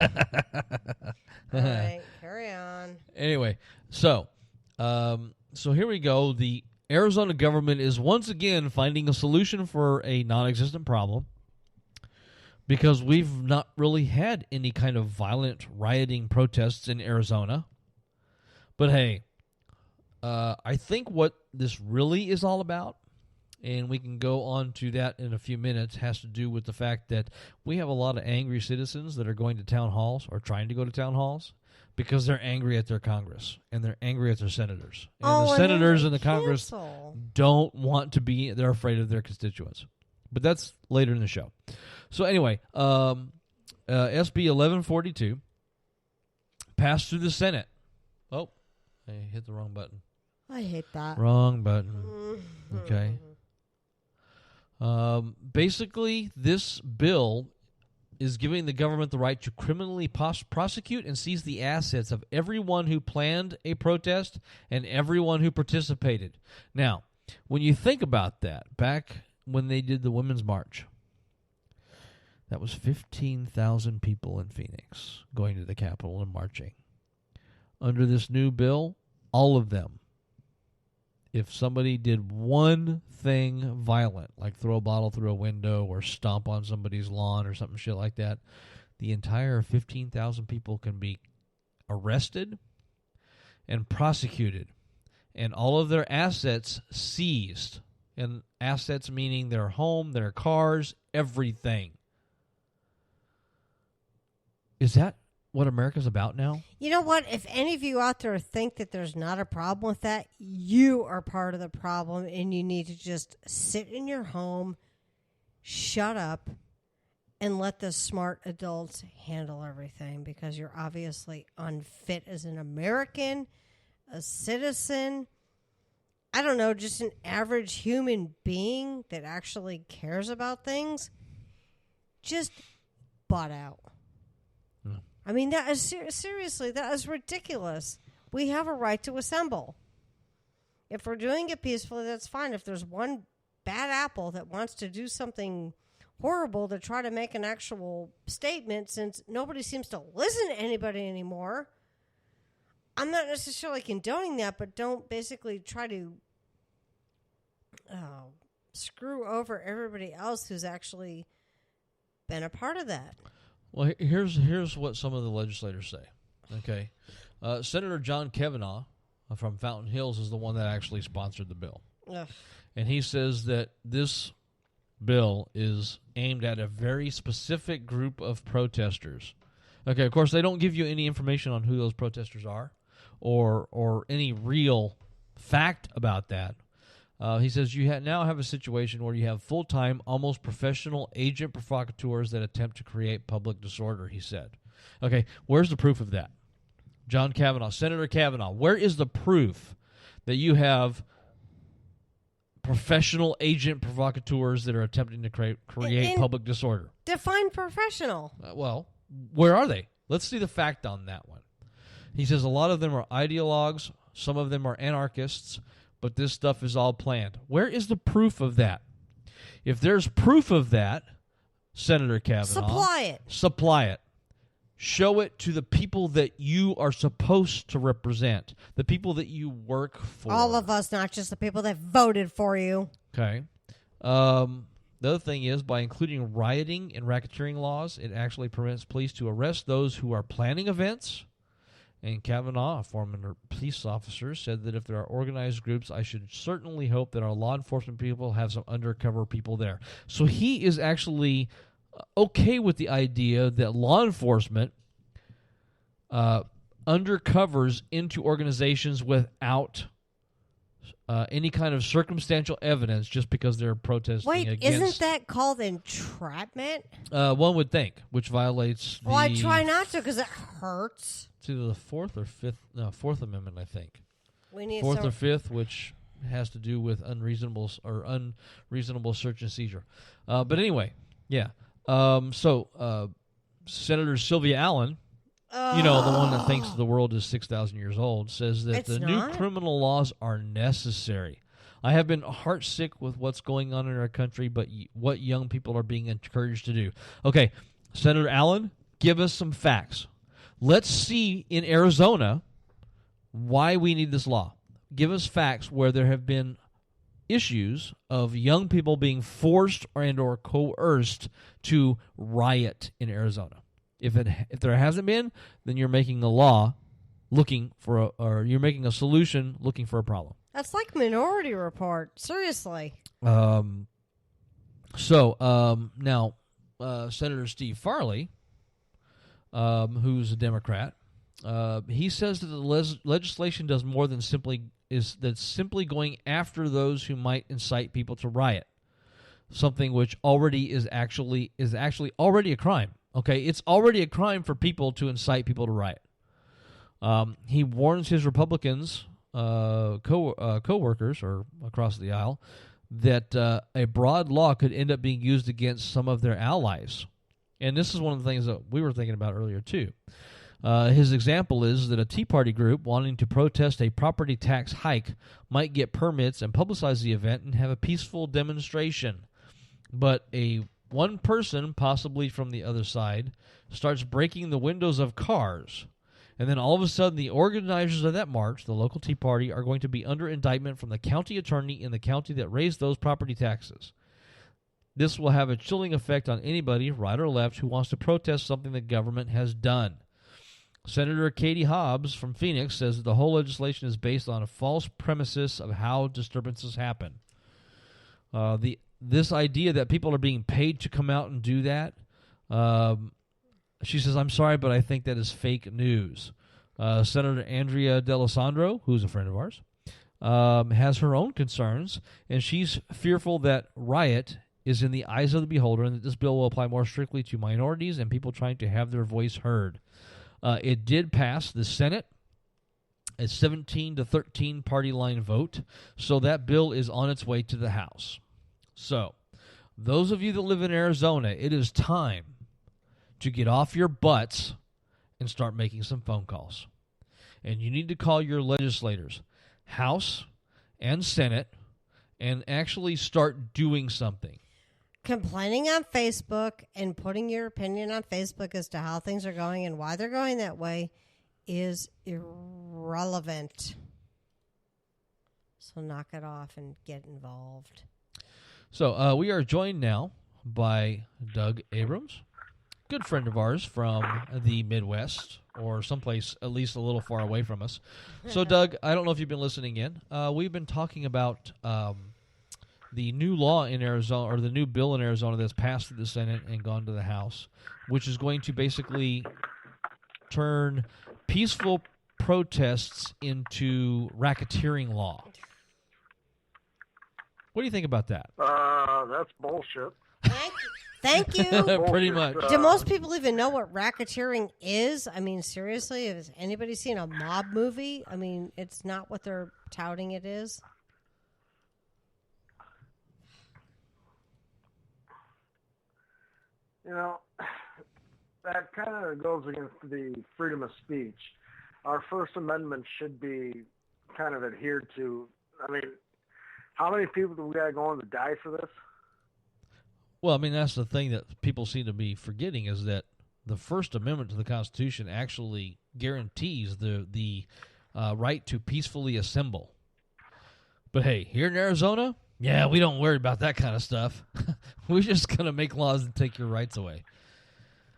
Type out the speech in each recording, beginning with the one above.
All right, carry on. Anyway, so here we go. The Arizona government is once again finding a solution for a non-existent problem because we've not really had any kind of violent rioting protests in Arizona. But hey, I think what this really is all about, and we can go on to that in a few minutes, has to do with the fact that we have a lot of angry citizens that are going to town halls or trying to go to town halls because they're angry at their Congress and they're angry at their senators. And the senators and the Congress don't want to be, they're afraid of their constituents. But that's later in the show. So anyway, SB 1142 passed through the Senate. Oh, I hit the wrong button. I hate that. Wrong button. Okay. Basically, this bill is giving the government the right to criminally prosecute and seize the assets of everyone who planned a protest and everyone who participated. Now, when you think about that, back when they did the Women's March, that was 15,000 people in Phoenix going to the Capitol and marching. Under this new bill, all of them, if somebody did one thing violent, like throw a bottle through a window or stomp on somebody's lawn or something shit like that, the entire 15,000 people can be arrested and prosecuted and all of their assets seized. And assets meaning their home, their cars, everything. Is that what America's about now? You know what? If any of you out there think that there's not a problem with that, you are part of the problem, and you need to just sit in your home, shut up, and let the smart adults handle everything, because you're obviously unfit as an American, a citizen, I don't know, just an average human being that actually cares about things. Just butt out. I mean, that is seriously, that is ridiculous. We have a right to assemble. If we're doing it peacefully, that's fine. If there's one bad apple that wants to do something horrible to try to make an actual statement, since nobody seems to listen to anybody anymore, I'm not necessarily condoning that, but don't basically try to screw over everybody else who's actually been a part of that. Well, here's what some of the legislators say. Okay, Senator John Kavanaugh from Fountain Hills is the one that actually sponsored the bill. Ugh. And he says that this bill is aimed at a very specific group of protesters. Okay, of course, they don't give you any information on who those protesters are or any real fact about that. He says you now have a situation where you have full-time, almost professional agent provocateurs that attempt to create public disorder, he said. Okay, where's the proof of that? John Kavanaugh, Senator Kavanaugh, where is the proof that you have professional agent provocateurs that are attempting to create public disorder? Define professional. Well, where are they? Let's see the fact on that one. He says a lot of them are ideologues, some of them are anarchists, but this stuff is all planned. Where is the proof of that? If there's proof of that, Senator Kavanaugh, Supply it. Show it to the people that you are supposed to represent, the people that you work for. All of us, not just the people that voted for you. Okay. The other thing is, by including rioting and racketeering laws, it actually permits police to arrest those who are planning events. And Kavanaugh, a former police officer, said that if there are organized groups, I should certainly hope that our law enforcement people have some undercover people there. So he is actually okay with the idea that law enforcement undercovers into organizations without any kind of circumstantial evidence just because they're protesting against... Wait, isn't that called entrapment? One would think, which violates the... Well, I try not to because it hurts. It's either the Fourth Amendment, I think. We need Fourth or Fifth, which has to do with unreasonable search and seizure. But anyway, yeah. So Senator Sylvia Allen, the one that thinks the world is 6,000 years old, says that the new criminal laws are necessary. I have been heartsick with what's going on in our country, but what young people are being encouraged to do. Okay, Senator Allen, Give us some facts. Let's see in Arizona why we need this law. Give us facts where there have been issues of young people being forced or coerced to riot in Arizona. If there hasn't been, then you're making a law looking for or you're making a solution looking for a problem. That's like Minority Report. Seriously. Now, Senator Steve Farley, who's a Democrat, he says that the legislation does more than simply going after those who might incite people to riot, something which is actually already a crime. Okay, it's already a crime for people to incite people to riot. He warns his Republicans co-workers or across the aisle that a broad law could end up being used against some of their allies. And this is one of the things that we were thinking about earlier, too. His example is that a Tea Party group wanting to protest a property tax hike might get permits and publicize the event and have a peaceful demonstration. But one person, possibly from the other side, starts breaking the windows of cars. And then all of a sudden, the organizers of that march, the local Tea Party, are going to be under indictment from the county attorney in the county that raised those property taxes. This will have a chilling effect on anybody, right or left, who wants to protest something the government has done. Senator Katie Hobbs from Phoenix says that the whole legislation is based on a false premises of how disturbances happen. This idea that people are being paid to come out and do that, she says, I'm sorry, but I think that is fake news. Senator Andrea D'Alessandro, who's a friend of ours, has her own concerns, and she's fearful that riot is in the eyes of the beholder and that this bill will apply more strictly to minorities and people trying to have their voice heard. It did pass the Senate, a 17-13 party line vote, so that bill is on its way to the House. So, those of you that live in Arizona, it is time to get off your butts and start making some phone calls. And you need to call your legislators, House and Senate, and actually start doing something. Complaining on Facebook and putting your opinion on Facebook as to how things are going and why they're going that way is irrelevant. So knock it off and get involved. So we are joined now by Doug Abrams, good friend of ours from the Midwest or someplace at least a little far away from us. So, Doug, I don't know if you've been listening in. We've been talking about the new law in Arizona, or the new bill in Arizona that's passed through the Senate and gone to the House, which is going to basically turn peaceful protests into racketeering law. What do you think about that? That's bullshit. Thank you. Pretty much. Do most people even know what racketeering is? I mean, seriously, has anybody seen a mob movie? I mean, it's not what they're touting it is. You know, that kind of goes against the freedom of speech. Our First Amendment should be kind of adhered to. I mean, how many people do we got going to die for this? Well, I mean, that's the thing that people seem to be forgetting is that the First Amendment to the Constitution actually guarantees the right to peacefully assemble. But hey, here in Arizona, yeah, we don't worry about that kind of stuff. We're just going to make laws and take your rights away.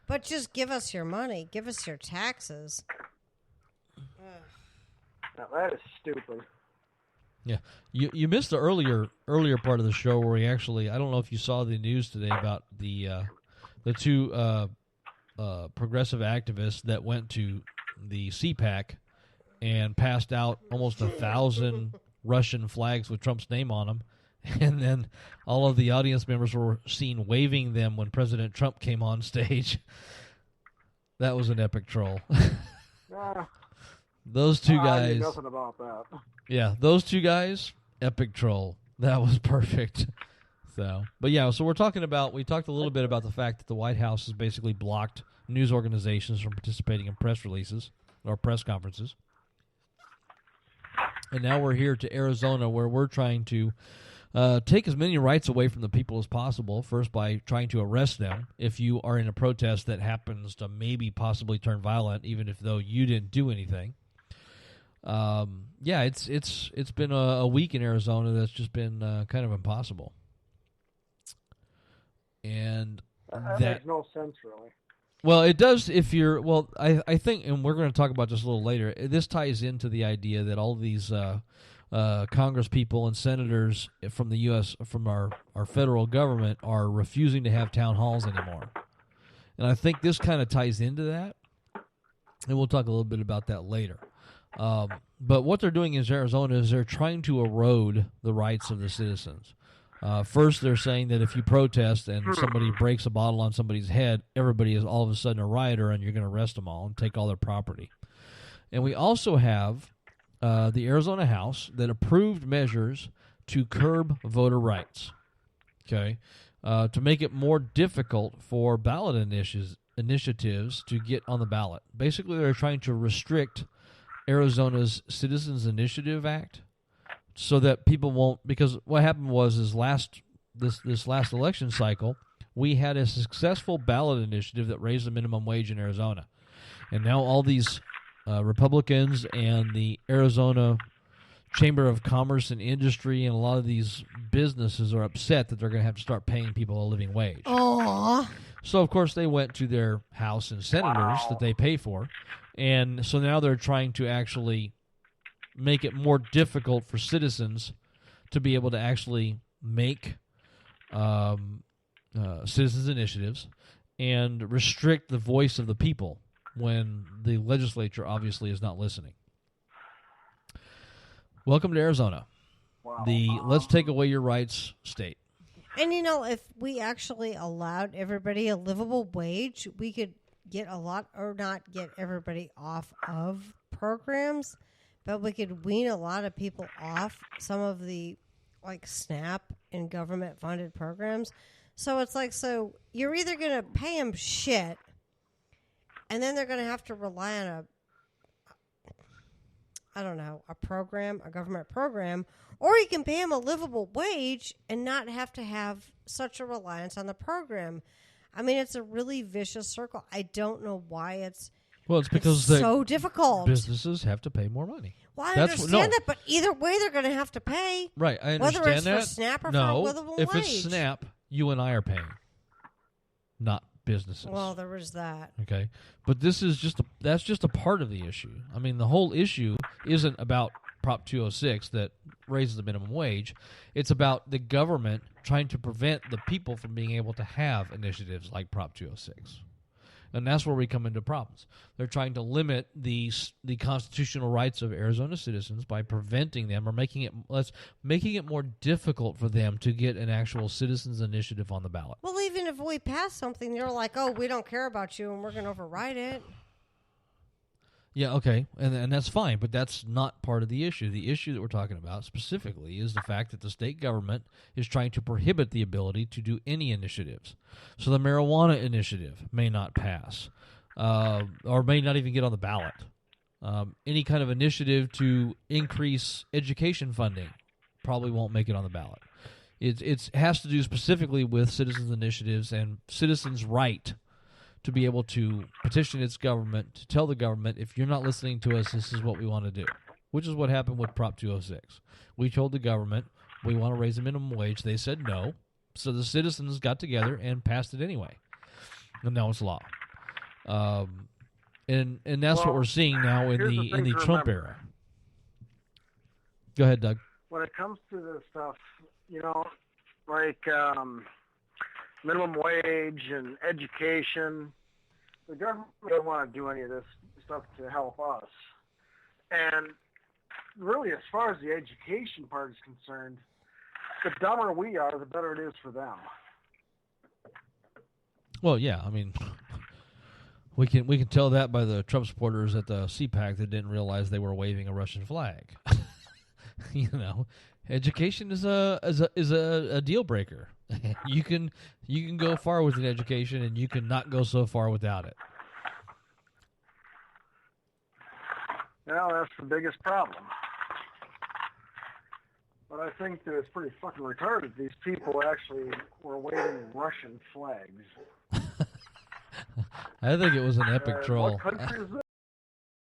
But just give us your money. Give us your taxes. Now, that is stupid. Yeah, you missed the earlier part of the show where we actually, I don't know if you saw the news today about the two progressive activists that went to the CPAC and passed out almost 1,000 Russian flags with Trump's name on them, and then all of the audience members were seen waving them when President Trump came on stage. That was an epic troll. Those two guys. I knew nothing about that. Yeah, those two guys, epic troll. That was perfect. So we talked a little bit about the fact that the White House has basically blocked news organizations from participating in press releases or press conferences. And now we're here to Arizona where we're trying to take as many rights away from the people as possible, first by trying to arrest them if you are in a protest that happens to maybe possibly turn violent, even if though you didn't do anything. It's been a week in Arizona that's just been kind of impossible. And that makes no sense, really. Well, it does if you're... Well, I think, and we're going to talk about this a little later, this ties into the idea that all these Congress people and senators from the U.S., from our federal government, are refusing to have town halls anymore. And I think this kind of ties into that, and we'll talk a little bit about that later. But what they're doing in Arizona is they're trying to erode the rights of the citizens. First, they're saying that if you protest and somebody breaks a bottle on somebody's head, everybody is all of a sudden a rioter, and you're going to arrest them all and take all their property. And we also have the Arizona House that approved measures to curb voter rights, okay, to make it more difficult for ballot initiatives to get on the ballot. Basically, they're trying to restrict Arizona's Citizens Initiative Act, so that people won't, because what happened was this last election cycle, we had a successful ballot initiative that raised the minimum wage in Arizona. And now all these Republicans and the Arizona Chamber of Commerce and Industry and a lot of these businesses are upset that they're going to have to start paying people a living wage. Aww. So, of course, they went to their House and senators that they pay for. And so now they're trying to actually make it more difficult for citizens to be able to actually make citizens initiatives and restrict the voice of the people when the legislature obviously is not listening. Welcome to Arizona, the let's take away your rights state. And if we actually allowed everybody a livable wage, we could get a lot, or not get everybody off of programs, but we could wean a lot of people off some of the, like, SNAP and government-funded programs. So it's like, so you're either going to pay them shit, and then they're going to have to rely on a program, a government program, or you can pay them a livable wage and not have to have such a reliance on the program. I mean, it's a really vicious circle. I don't know why it's because so difficult. Businesses have to pay more money. Well, I understand that, but either way, they're going to have to pay. Right, I understand whether it's that. for SNAP or no, for a livable wage. If it's SNAP, you and I are paying, not businesses. Well, there was that. Okay, but this is that's just a part of the issue. I mean, the whole issue isn't about Prop 206 that raises the minimum wage. It's about the government trying to prevent the people from being able to have initiatives like Prop 206. And that's where we come into problems. They're trying to limit the constitutional rights of Arizona citizens by preventing them or making it more difficult for them to get an actual citizens initiative on the ballot. Well, even if we pass something, they're like, "Oh, we don't care about you, and we're going to override it." Yeah, okay, and that's fine, but that's not part of the issue. The issue that we're talking about specifically is the fact that the state government is trying to prohibit the ability to do any initiatives. So the marijuana initiative may not pass, or may not even get on the ballot. Any kind of initiative to increase education funding probably won't make it on the ballot. It has to do specifically with citizens' initiatives and citizens' right to be able to petition its government, to tell the government, if you're not listening to us, this is what we want to do, which is what happened with Prop 206. We told the government we want to raise the minimum wage. They said no, so the citizens got together and passed it anyway, and now it's law. And that's what we're seeing now in the Trump era. Go ahead, Doug. When it comes to this stuff, like minimum wage and education, the government doesn't want to do any of this stuff to help us. And really, as far as the education part is concerned, the dumber we are, the better it is for them. Well, yeah, I mean, we can tell that by the Trump supporters at the CPAC that didn't realize they were waving a Russian flag. Education is a deal breaker. You can go far with an education, and you can not go so far without it. Well, that's the biggest problem. But I think that it's pretty fucking retarded. These people actually were waving Russian flags. I think it was an epic troll. What country is this?